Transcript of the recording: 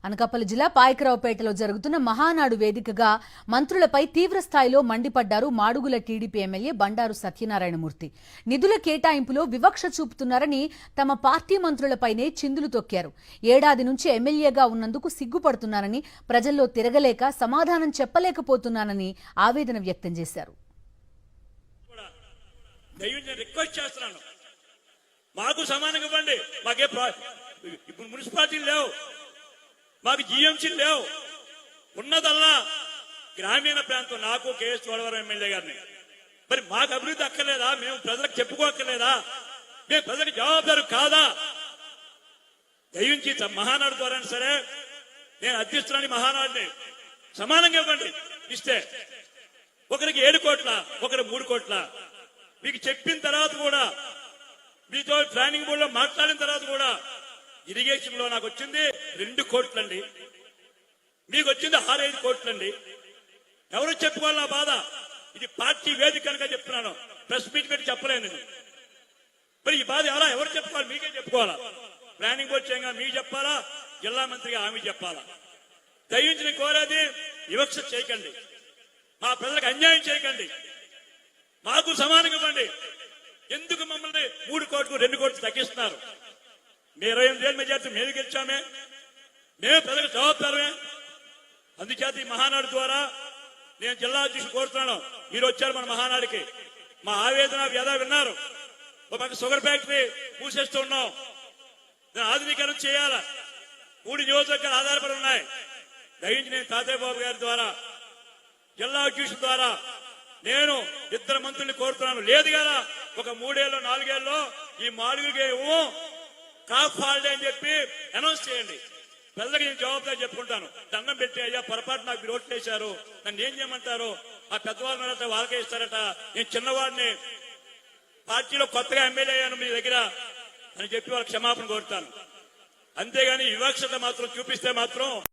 అనకాపల్లి జిల్లా పాయకరావుపేటలో జరుగుతున్న మహానాడు వేదికగా మంత్రులపై తీవ్ర స్థాయిలో మండిపడ్డారు మాడుగుల టీడీపీ ఎమ్మెల్యే బండారు సత్యనారాయణమూర్తి. నిధుల కేటాయింపులో వివక్ష చూపుతున్నారని తమ పార్టీ మంత్రులపైనే చిందులు తొక్కారు. ఏడాది నుంచి ఎమ్మెల్యేగా ఉన్నందుకు సిగ్గుపడుతున్నానని, ప్రజల్లో తిరగలేక సమాధానం చెప్పలేకపోతున్నానని ఆవేదన వ్యక్తం చేశారు. మాకు సమానంగా ఇవ్వండి. మాకే ఇప్పుడు మున్సిపాలిటీలు లేవు, మాకు జీఎంసీలు లేవు. ఉన్నదల్లా గ్రామీణ ప్రాంతం. నాకు కేఎస్ చోడవరం ఎమ్మెల్యే గారిని మరి మాకు అభివృద్ధి అక్కర్లేదా? మేము ప్రజలకు చెప్పుకోక్కర్లేదా? మేము ప్రజలకు జవాబుదారు కాదా? దయించి మహానాడు ద్వారా సరే నేను అధ్యక్షురాని మహానాడుని సమానంగా ఇవ్వండి. ఇస్తే ఒకరికి 7 కోట్ల, ఒకరు 3 కోట్ల. మీకు చెప్పిన తర్వాత కూడా, మీతో ప్లానింగ్ బోర్డులో మాట్లాడిన తర్వాత కూడా ఇరిగేషన్ లో నాకు వచ్చింది 2 కోట్లండి, మీకు వచ్చింది 6-5 కోట్లండి. ఎవరు చెప్పుకోవాలి నా బాధ? ఇది పార్టీ వేదిక కనుక చెప్తున్నాను, ప్రెస్ మీట్ పెట్టి చెప్పలేను. మరి ఈ బాధ ఎవరు చెప్పుకోవాలి? మీకే చెప్పుకోవాలా? ప్లానింగ్ బోర్డు చేయంగా మీకు చెప్పాలా, జిల్లా మంత్రిగా ఆమె చెప్పాలా? దయించిన కోరేది వివక్ష చేయకండి, మా ప్రజలకు అన్యాయం చేయకండి, మాకు సమానంగా ఇవ్వండి. ఎందుకు మమ్మల్ని 3 కోట్లు 2 కోట్లు తగ్గిస్తున్నారు? మీ 28 మెజార్టీ మేము గెలిచామే, మేము ప్రజలకు జవాబుదారమే. అందుచేత ఈ మహానాడు ద్వారా నేను జిల్లా అధ్యక్షుడు కోరుతున్నాను, మీరు వచ్చారు మన మహానాడికి, మా ఆవేదన వ్యధ విన్నారు. ఒక పక్క షుగర్ ఫ్యాక్టరీ మూసేస్తూ ఉన్నాం, దాన్ని ఆధునీకరణ చేయాలా. 3 నియోజకవర్గాలు ఆధారపడి ఉన్నాయి. దయించి నేను తాతయ్య బాబు గారి ద్వారా, జిల్లా అధ్యక్షుడు ద్వారా నేను 2 మంత్రుల్ని కోరుతున్నాను. లేదు కదా, ఒక 3 ఏళ్ళు 4 ఏళ్ళలో ఈ మాడుగులకి కాఫ్ హాలిడే అని చెప్పి అనౌన్స్ చేయండి. ప్రజలకు నేను జవాబుదారి చెప్పుకుంటాను. దండం పెట్టి, అయ్యా పొరపాటు నాకు మీరు ఓట్లు వేశారు, నన్ను ఏం చేయమంటారు? ఆ పెద్దవాళ్ళ వాళ్ళకే ఇస్తారట, నేను చిన్నవాడిని, పార్టీలో కొత్తగా ఎమ్మెల్యే అయ్యాను మీ దగ్గర అని చెప్పి వాళ్ళకి క్షమాపణ కోరుతాను. అంతేగాని వివక్షత మాత్రం చూపిస్తే మాత్రం